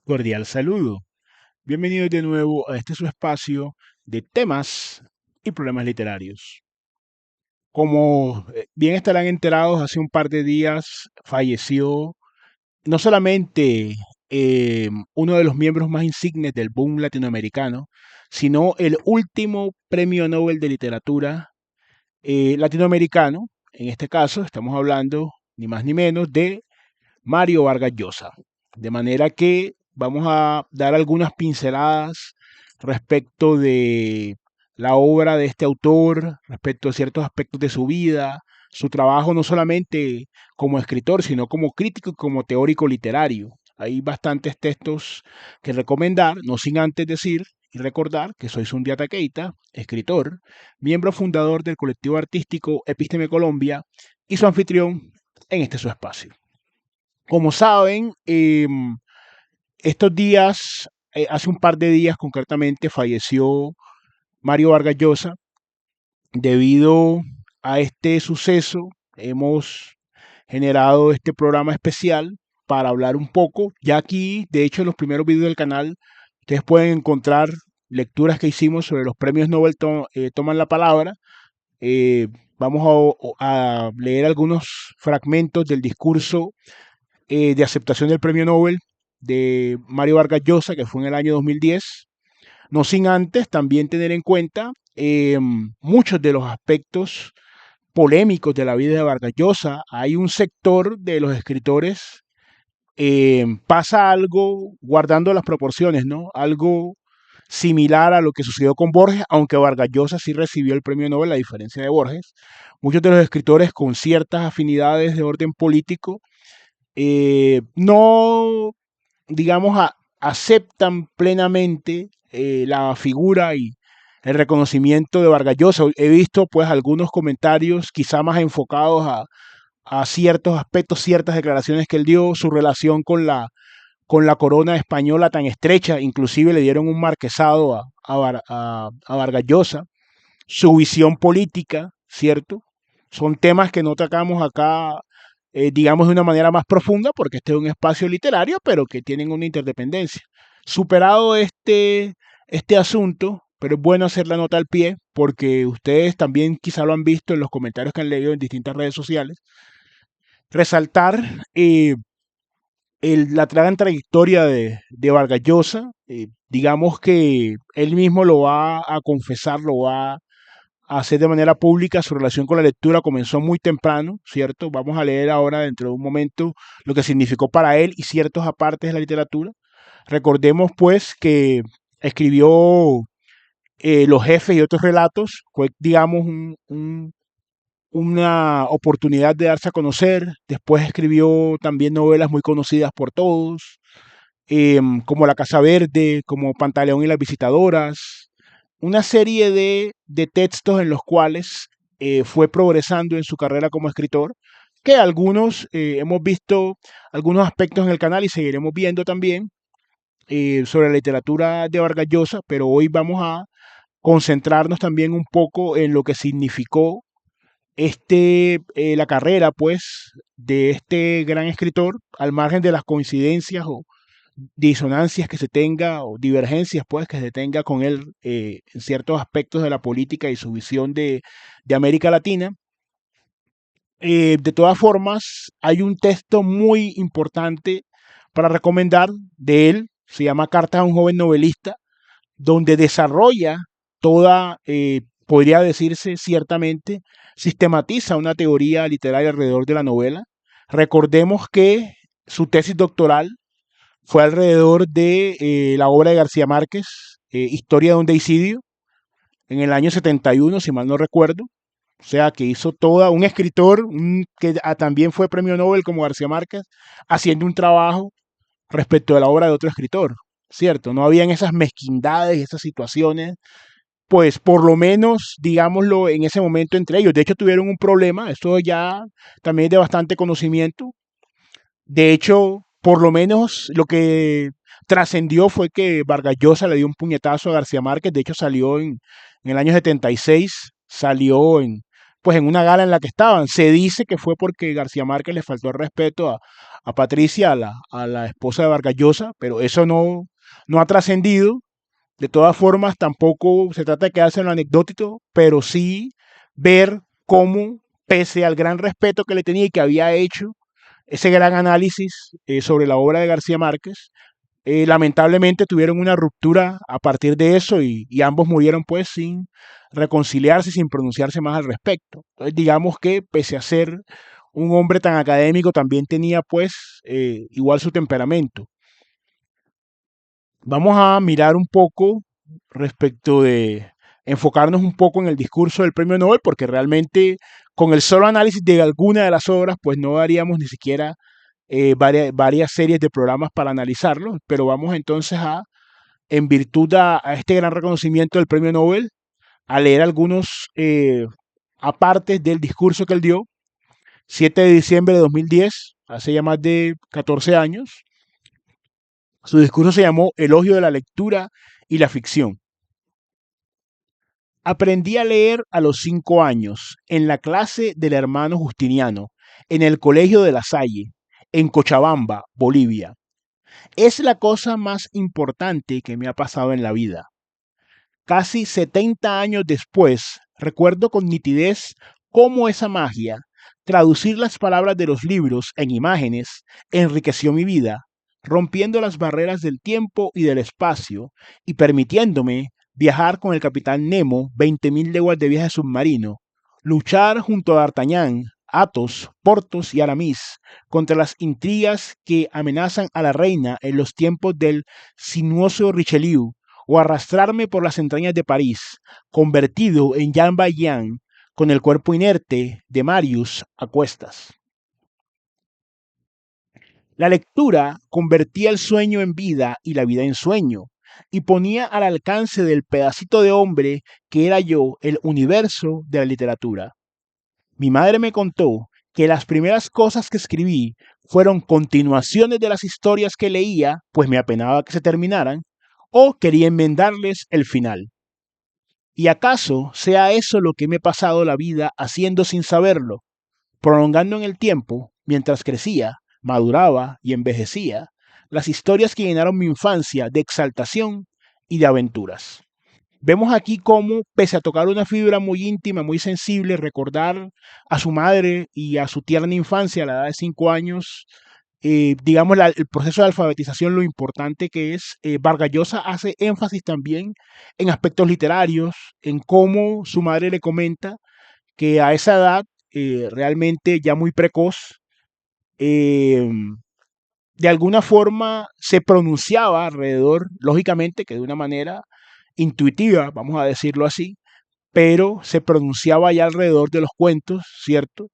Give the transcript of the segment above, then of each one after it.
Cordial saludo. Bienvenidos de nuevo a este su espacio de temas y problemas literarios. Como bien estarán enterados, hace un par de días falleció no solamente uno de los miembros más insignes del boom latinoamericano, sino el último premio Nobel de literatura latinoamericano. En este caso estamos hablando ni más ni menos de Mario Vargas Llosa. De manera que vamos a dar algunas pinceladas respecto de la obra de este autor, respecto a ciertos aspectos de su vida, su trabajo no solamente como escritor, sino como crítico y como teórico literario. Hay bastantes textos que recomendar, no sin antes decir y recordar que soy Sundiata Keita, escritor, miembro fundador del colectivo artístico Epísteme Colombia y su anfitrión en este su espacio. Como saben, estos días, hace un par de días concretamente, falleció Mario Vargas Llosa. Debido a este suceso, hemos generado este programa especial para hablar un poco. Ya aquí, de hecho, en los primeros videos del canal, ustedes pueden encontrar lecturas que hicimos sobre los premios Nobel toman la palabra. Eh, Vamos a leer algunos fragmentos del discurso de aceptación del premio Nobel de Mario Vargas Llosa, que fue en el año 2010, no sin antes también tener en cuenta muchos de los aspectos polémicos de la vida de Vargas Llosa. Hay un sector de los escritores, pasa algo guardando las proporciones, ¿no? Algo similar a lo que sucedió con Borges, aunque Vargas Llosa sí recibió el premio Nobel, a diferencia de Borges. Muchos de los escritores con ciertas afinidades de orden político no, digamos, aceptan plenamente la figura y el reconocimiento de Vargas Llosa. He visto pues algunos comentarios quizá más enfocados a ciertos aspectos, ciertas declaraciones que él dio, su relación con la corona española tan estrecha, inclusive le dieron un marquesado a Vargas Llosa, su visión política, ¿cierto? Son temas que no tocamos acá, digamos, de una manera más profunda, porque este es un espacio literario, pero que tienen una interdependencia. Superado este asunto, pero es bueno hacer la nota al pie, porque ustedes también quizá lo han visto en los comentarios que han leído en distintas redes sociales, resaltar la gran trayectoria de Vargas Llosa. Digamos que él mismo lo va a confesar, lo va a hacer de manera pública. Su relación con la lectura comenzó muy temprano, ¿cierto? Vamos a leer ahora dentro de un momento lo que significó para él y ciertos apartes de la literatura. Recordemos pues que escribió Los Jefes y otros relatos, fue digamos una oportunidad de darse a conocer. Después escribió también novelas muy conocidas por todos, como La Casa Verde, como Pantaleón y las Visitadoras, una serie de textos en los cuales fue progresando en su carrera como escritor, que algunos hemos visto algunos aspectos en el canal y seguiremos viendo también sobre la literatura de Vargas Llosa, pero hoy vamos a concentrarnos también un poco en lo que significó la carrera pues de este gran escritor, al margen de las coincidencias o disonancias que se tenga o divergencias pues que se tenga con él en ciertos aspectos de la política y su visión de América Latina. De todas formas, hay un texto muy importante para recomendar de él, se llama Cartas a un joven novelista, donde desarrolla toda, podría decirse ciertamente, sistematiza una teoría literaria alrededor de la novela. Recordemos que su tesis doctoral fue alrededor de la obra de García Márquez, Historia de un deicidio, en el año 71, si mal no recuerdo. O sea, que hizo toda un escritor que también fue premio Nobel como García Márquez, haciendo un trabajo respecto de la obra de otro escritor, ¿cierto? No habían esas mezquindades y esas situaciones, pues por lo menos, digámoslo, en ese momento entre ellos. De hecho, tuvieron un problema, esto ya también es de bastante conocimiento. De hecho, por lo menos lo que trascendió fue que Vargas Llosa le dio un puñetazo a García Márquez. De hecho, salió en el año 76, salió pues en una gala en la que estaban. Se dice que fue porque García Márquez le faltó el respeto a Patricia, a la esposa de Vargas Llosa, pero eso no ha trascendido. De todas formas, tampoco se trata de quedarse en lo anecdótico, pero sí ver cómo, pese al gran respeto que le tenía y que había hecho ese gran análisis sobre la obra de García Márquez, lamentablemente tuvieron una ruptura a partir de eso y ambos murieron pues sin reconciliarse, sin pronunciarse más al respecto. Entonces digamos que pese a ser un hombre tan académico, también tenía pues igual su temperamento. Vamos a mirar un poco respecto de enfocarnos un poco en el discurso del premio Nobel, porque realmente con el solo análisis de alguna de las obras, pues no daríamos ni siquiera varias series de programas para analizarlo, pero vamos entonces en virtud a este gran reconocimiento del premio Nobel, a leer algunos apartes del discurso que él dio, 7 de diciembre de 2010, hace ya más de 14 años. Su discurso se llamó Elogio de la lectura y la ficción. Aprendí a leer a los 5 años, en la clase del hermano Justiniano, en el colegio de La Salle, en Cochabamba, Bolivia. Es la cosa más importante que me ha pasado en la vida. Casi 70 años después, recuerdo con nitidez cómo esa magia, traducir las palabras de los libros en imágenes, enriqueció mi vida, rompiendo las barreras del tiempo y del espacio y permitiéndome viajar con el capitán Nemo 20.000 leguas de viaje submarino, luchar junto a D'Artagnan, Athos, Porthos y Aramis contra las intrigas que amenazan a la reina en los tiempos del sinuoso Richelieu, o arrastrarme por las entrañas de París, convertido en Jean Valjean, con el cuerpo inerte de Marius a cuestas. La lectura convertía el sueño en vida y la vida en sueño, y ponía al alcance del pedacito de hombre que era yo el universo de la literatura. Mi madre me contó que las primeras cosas que escribí fueron continuaciones de las historias que leía, pues me apenaba que se terminaran, o quería enmendarles el final. ¿Y acaso sea eso lo que me he pasado la vida haciendo sin saberlo, prolongando en el tiempo, mientras crecía, maduraba y envejecía, las historias que llenaron mi infancia de exaltación y de aventuras? Vemos aquí cómo, pese a tocar una fibra muy íntima, muy sensible, recordar a su madre y a su tierna infancia a la edad de 5 años, digamos, el proceso de alfabetización, lo importante que es. Vargas Llosa hace énfasis también en aspectos literarios, en cómo su madre le comenta que a esa edad, realmente ya muy precoz, eh, de alguna forma se pronunciaba alrededor, lógicamente que de una manera intuitiva, vamos a decirlo así, pero se pronunciaba ya alrededor de los cuentos, ¿cierto?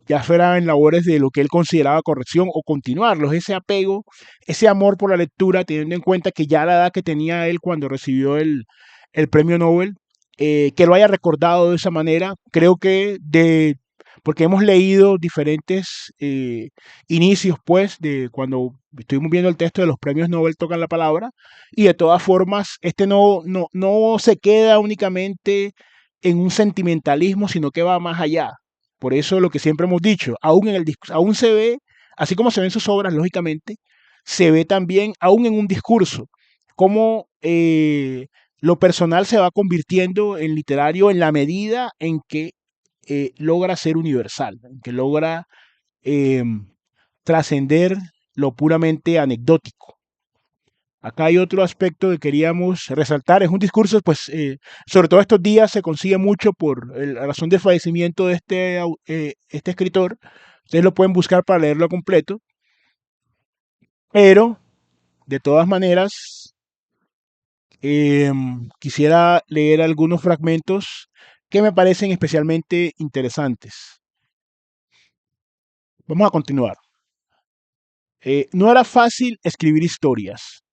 Ya fuera en labores de lo que él consideraba corrección o continuarlos, ese apego, ese amor por la lectura, teniendo en cuenta que ya la edad que tenía él cuando recibió el premio Nobel, que lo haya recordado de esa manera, creo que porque hemos leído diferentes inicios, pues, de cuando estuvimos viendo el texto de los premios Nobel tocan la palabra, y de todas formas, este no se queda únicamente en un sentimentalismo, sino que va más allá. Por eso lo que siempre hemos dicho, aún se ve, así como se ven sus obras, lógicamente, se ve también, aún en un discurso, cómo lo personal se va convirtiendo en literario en la medida en que logra ser universal, en que logra eh, trascender lo puramente anecdótico. Acá hay otro aspecto que queríamos resaltar, es un discurso, pues, sobre todo estos días se consigue mucho por la razón del fallecimiento de este escritor. Ustedes lo pueden buscar para leerlo completo, pero de todas maneras quisiera leer algunos fragmentos que me parecen especialmente interesantes. Vamos a continuar. No era fácil escribir historias.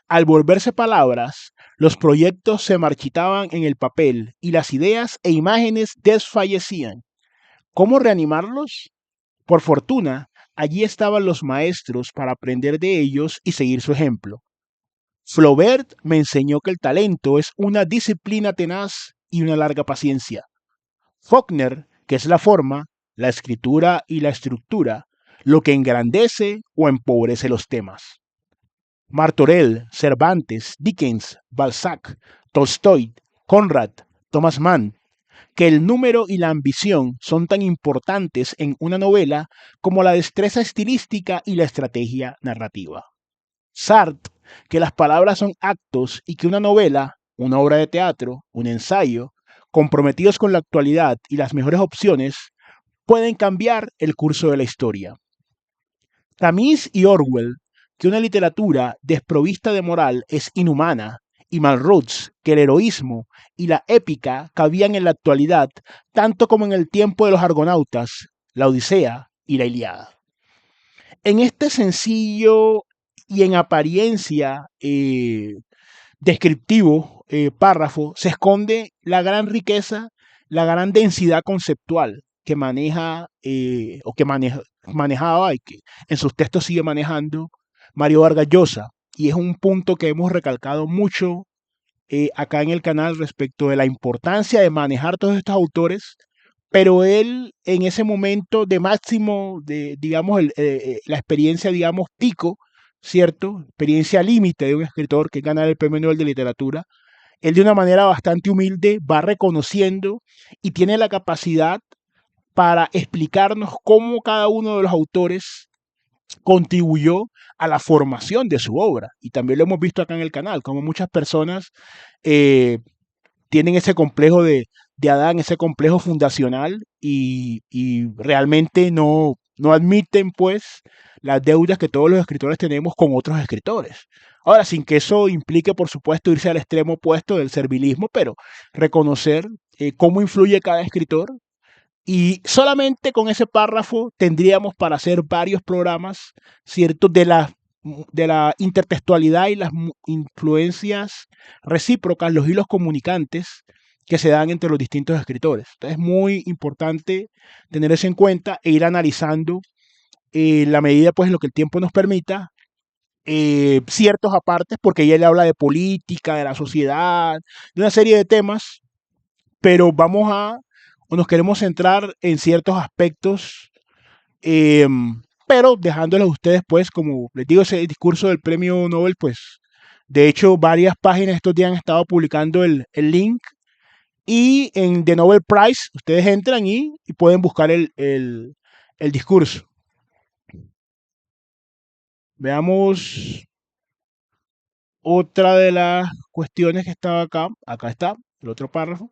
Al volverse palabras, los proyectos se marchitaban en el papel y las ideas e imágenes desfallecían. ¿Cómo reanimarlos? Por fortuna, allí estaban los maestros para aprender de ellos y seguir su ejemplo. Flaubert me enseñó que el talento es una disciplina tenaz y una larga paciencia. Faulkner, que es la forma, la escritura y la estructura, lo que engrandece o empobrece los temas. Martorell, Cervantes, Dickens, Balzac, Tolstoy, Conrad, Thomas Mann, que el número y la ambición son tan importantes en una novela como la destreza estilística y la estrategia narrativa. Sartre, que las palabras son actos y que una novela, una obra de teatro, un ensayo, comprometidos con la actualidad y las mejores opciones, pueden cambiar el curso de la historia. Camus y Orwell, que una literatura desprovista de moral es inhumana, y Malraux, que el heroísmo y la épica cabían en la actualidad tanto como en el tiempo de los argonautas, la Odisea y la Ilíada. En este sencillo y en apariencia descriptivo párrafo se esconde la gran riqueza, la gran densidad conceptual que maneja o que manejaba y que en sus textos sigue manejando Mario Vargas Llosa. Y es un punto que hemos recalcado mucho acá en el canal respecto de la importancia de manejar todos estos autores, pero él en ese momento de máximo, de, digamos, la experiencia, digamos, pico, ¿cierto? Experiencia límite de un escritor que gana el Premio Nobel de Literatura, él de una manera bastante humilde va reconociendo y tiene la capacidad para explicarnos cómo cada uno de los autores contribuyó a la formación de su obra. Y también lo hemos visto acá en el canal, como muchas personas eh, tienen ese complejo de Adán, ese complejo fundacional y realmente no admiten pues las deudas que todos los escritores tenemos con otros escritores. Ahora, sin que eso implique, por supuesto, irse al extremo opuesto del servilismo, pero reconocer cómo influye cada escritor y solamente con ese párrafo tendríamos para hacer varios programas, ¿cierto? De la intertextualidad y las influencias recíprocas, los hilos comunicantes que se dan entre los distintos escritores. Entonces es muy importante tener eso en cuenta e ir analizando la medida, pues, en lo que el tiempo nos permita, ciertos apartes, porque ella le habla de política, de la sociedad, de una serie de temas, pero vamos a o nos queremos centrar en ciertos aspectos, eh, pero dejándoles a ustedes, pues, como les digo, ese discurso del premio Nobel, pues, de hecho, varias páginas estos días han estado publicando el link y en The Nobel Prize ustedes entran y pueden buscar el discurso. Veamos otra de las cuestiones que estaba acá. Acá está el otro párrafo.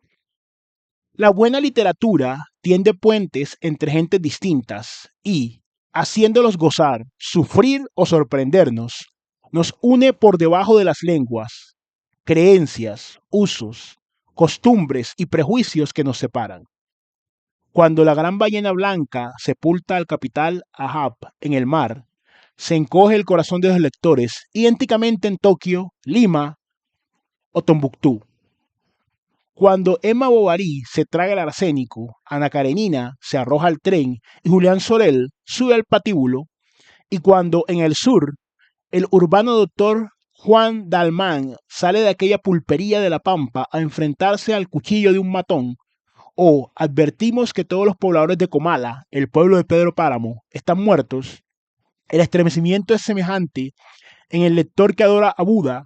La buena literatura tiende puentes entre gentes distintas y, haciéndolos gozar, sufrir o sorprendernos, nos une por debajo de las lenguas, creencias, usos, costumbres y prejuicios que nos separan. Cuando la gran ballena blanca sepulta al capital Ahab en el mar, se encoge el corazón de los lectores, idénticamente en Tokio, Lima o Tombuctú. Cuando Emma Bovary se traga el arsénico, Ana Karenina se arroja al tren y Julián Sorel sube al patíbulo, y cuando en el sur el urbano doctor Juan Dalmán sale de aquella pulpería de la Pampa a enfrentarse al cuchillo de un matón, o advertimos que todos los pobladores de Comala, el pueblo de Pedro Páramo, están muertos, el estremecimiento es semejante en el lector que adora a Buda,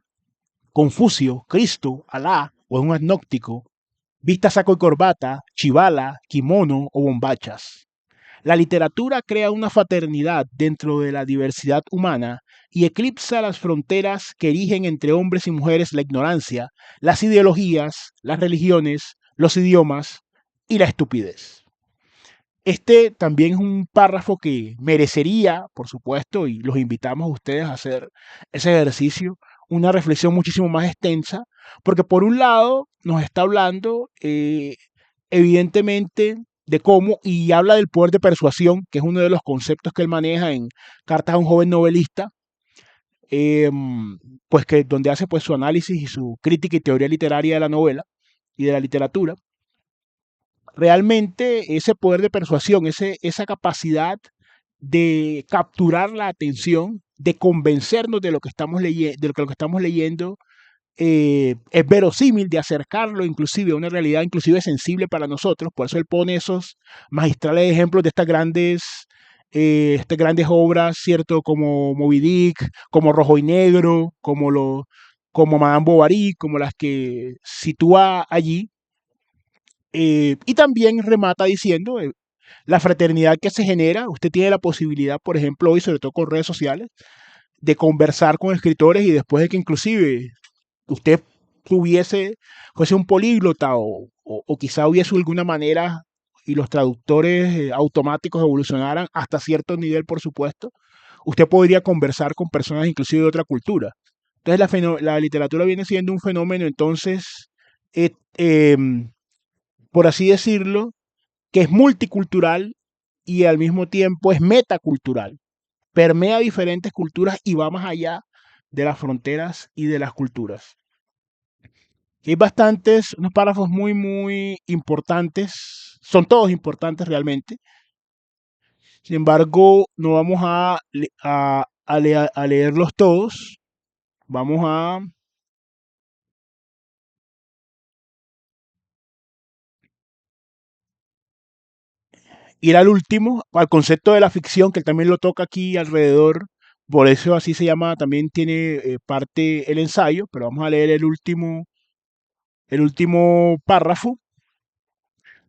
Confucio, Cristo, Alá o es un agnóstico, vista saco y corbata, chivala, kimono o bombachas. La literatura crea una fraternidad dentro de la diversidad humana y eclipsa las fronteras que erigen entre hombres y mujeres la ignorancia, las ideologías, las religiones, los idiomas y la estupidez. Este también es un párrafo que merecería, por supuesto, y los invitamos a ustedes a hacer ese ejercicio, una reflexión muchísimo más extensa, porque por un lado nos está hablando evidentemente de cómo, y habla del poder de persuasión, que es uno de los conceptos que él maneja en Cartas a un joven novelista, eh, pues que donde hace pues su análisis y su crítica y teoría literaria de la novela y de la literatura. Realmente ese poder de persuasión, esa capacidad de capturar la atención, de convencernos de lo que estamos leyendo, es verosímil de acercarlo inclusive a una realidad inclusive sensible para nosotros. Por eso él pone esos magistrales ejemplos de estas grandes obras, ¿cierto? Como Moby Dick, como Rojo y Negro, como Madame Bovary, como las que sitúa allí. Y también remata diciendo, la fraternidad que se genera, usted tiene la posibilidad, por ejemplo, hoy, sobre todo con redes sociales, de conversar con escritores y después de que inclusive usted fuese un políglota o quizá hubiese alguna manera y los traductores automáticos evolucionaran hasta cierto nivel, por supuesto, usted podría conversar con personas inclusive de otra cultura. Entonces la literatura viene siendo un fenómeno, entonces, eh, em, por así decirlo, que es multicultural y al mismo tiempo es metacultural. Permea diferentes culturas y va más allá de las fronteras y de las culturas. Hay bastantes, unos párrafos muy, muy importantes. Son todos importantes realmente. Sin embargo, no vamos a leerlos todos. Vamos a ir al último, al concepto de la ficción, que también lo toca aquí alrededor. Por eso así se llama, también tiene parte el ensayo, pero vamos a leer el último párrafo.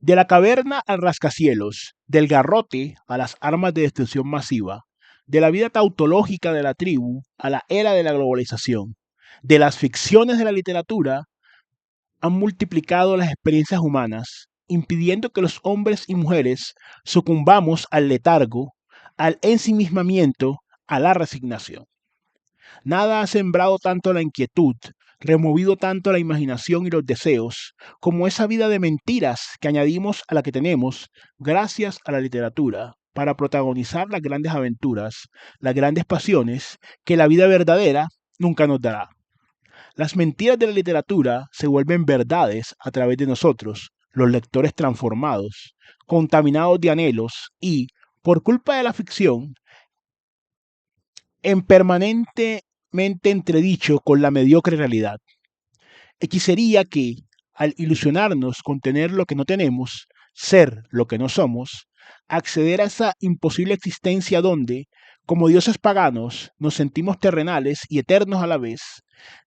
De la caverna al rascacielos, del garrote a las armas de destrucción masiva, de la vida tautológica de la tribu a la era de la globalización, de las ficciones de la literatura, han multiplicado las experiencias humanas, impidiendo que los hombres y mujeres sucumbamos al letargo, al ensimismamiento, a la resignación. Nada ha sembrado tanto la inquietud, removido tanto la imaginación y los deseos, como esa vida de mentiras que añadimos a la que tenemos gracias a la literatura para protagonizar las grandes aventuras, las grandes pasiones que la vida verdadera nunca nos dará. Las mentiras de la literatura se vuelven verdades a través de nosotros, los lectores transformados, contaminados de anhelos y, por culpa de la ficción, en permanentemente entredicho con la mediocre realidad. Hechicería que, al ilusionarnos con tener lo que no tenemos, ser lo que no somos, acceder a esa imposible existencia donde, como dioses paganos, nos sentimos terrenales y eternos a la vez,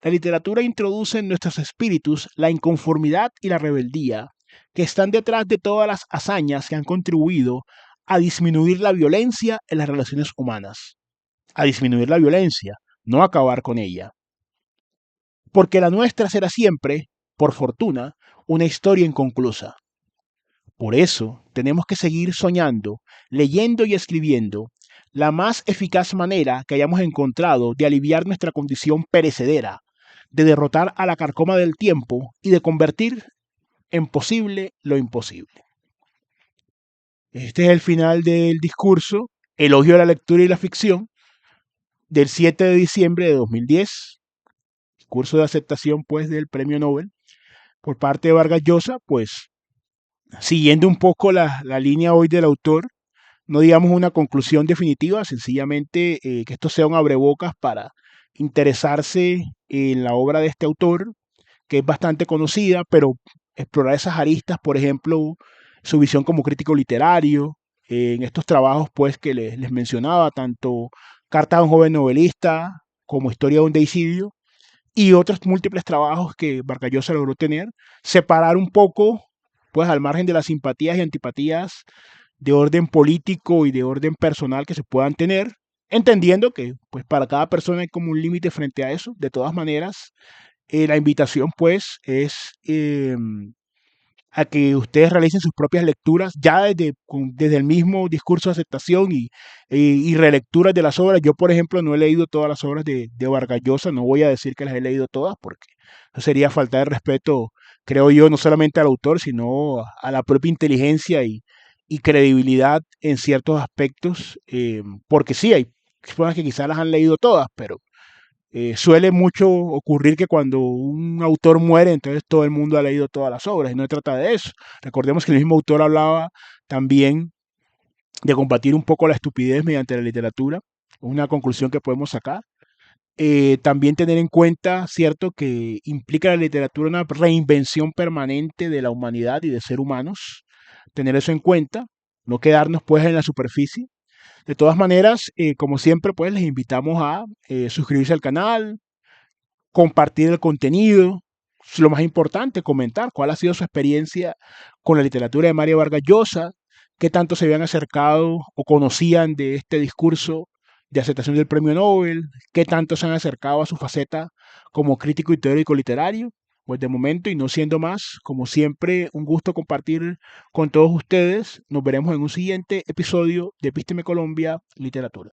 la literatura introduce en nuestros espíritus la inconformidad y la rebeldía, que están detrás de todas las hazañas que han contribuido a disminuir la violencia en las relaciones humanas, a disminuir la violencia, no acabar con ella. Porque la nuestra será siempre, por fortuna, una historia inconclusa. Por eso tenemos que seguir soñando, leyendo y escribiendo la más eficaz manera que hayamos encontrado de aliviar nuestra condición perecedera, de derrotar a la carcoma del tiempo y de convertir en posible lo imposible. Este es el final del discurso, Elogio a la lectura y la ficción, del 7 de diciembre de 2010, discurso de aceptación pues del premio Nobel por parte de Vargas Llosa, pues siguiendo un poco la línea hoy del autor, no digamos una conclusión definitiva, sencillamente que esto sea un abrebocas para interesarse en la obra de este autor, que es bastante conocida, pero explorar esas aristas, por ejemplo, su visión como crítico literario, en estos trabajos pues que les mencionaba, tanto Cartas a un joven novelista como Historia de un deicidio, y otros múltiples trabajos que Vargas Llosa logró tener, separar un poco, pues al margen de las simpatías y antipatías de orden político y de orden personal que se puedan tener, entendiendo que pues para cada persona hay como un límite frente a eso. De todas maneras, la invitación pues es a que ustedes realicen sus propias lecturas ya desde el mismo discurso de aceptación y relecturas de las obras. Yo, por ejemplo, no he leído todas las obras de Vargas Llosa, no voy a decir que las he leído todas porque eso sería falta de respeto, creo yo, no solamente al autor, sino a la propia inteligencia y credibilidad en ciertos aspectos, porque sí, hay personas que quizás las han leído todas, pero suele mucho ocurrir que cuando un autor muere, entonces todo el mundo ha leído todas las obras y no se trata de eso. Recordemos que el mismo autor hablaba también de combatir un poco la estupidez mediante la literatura, una conclusión que podemos sacar. También tener en cuenta, ¿cierto?, que implica la literatura una reinvención permanente de la humanidad y de ser humanos. Tener eso en cuenta, no quedarnos pues en la superficie. De todas maneras, como siempre, pues les invitamos a suscribirse al canal, compartir el contenido. Lo más importante, comentar cuál ha sido su experiencia con la literatura de Mario Vargas Llosa, qué tanto se habían acercado o conocían de este discurso de aceptación del premio Nobel, qué tanto se han acercado a su faceta como crítico y teórico literario. Pues de momento y no siendo más, como siempre, un gusto compartir con todos ustedes. Nos veremos en un siguiente episodio de Epísteme Colombia Literatura.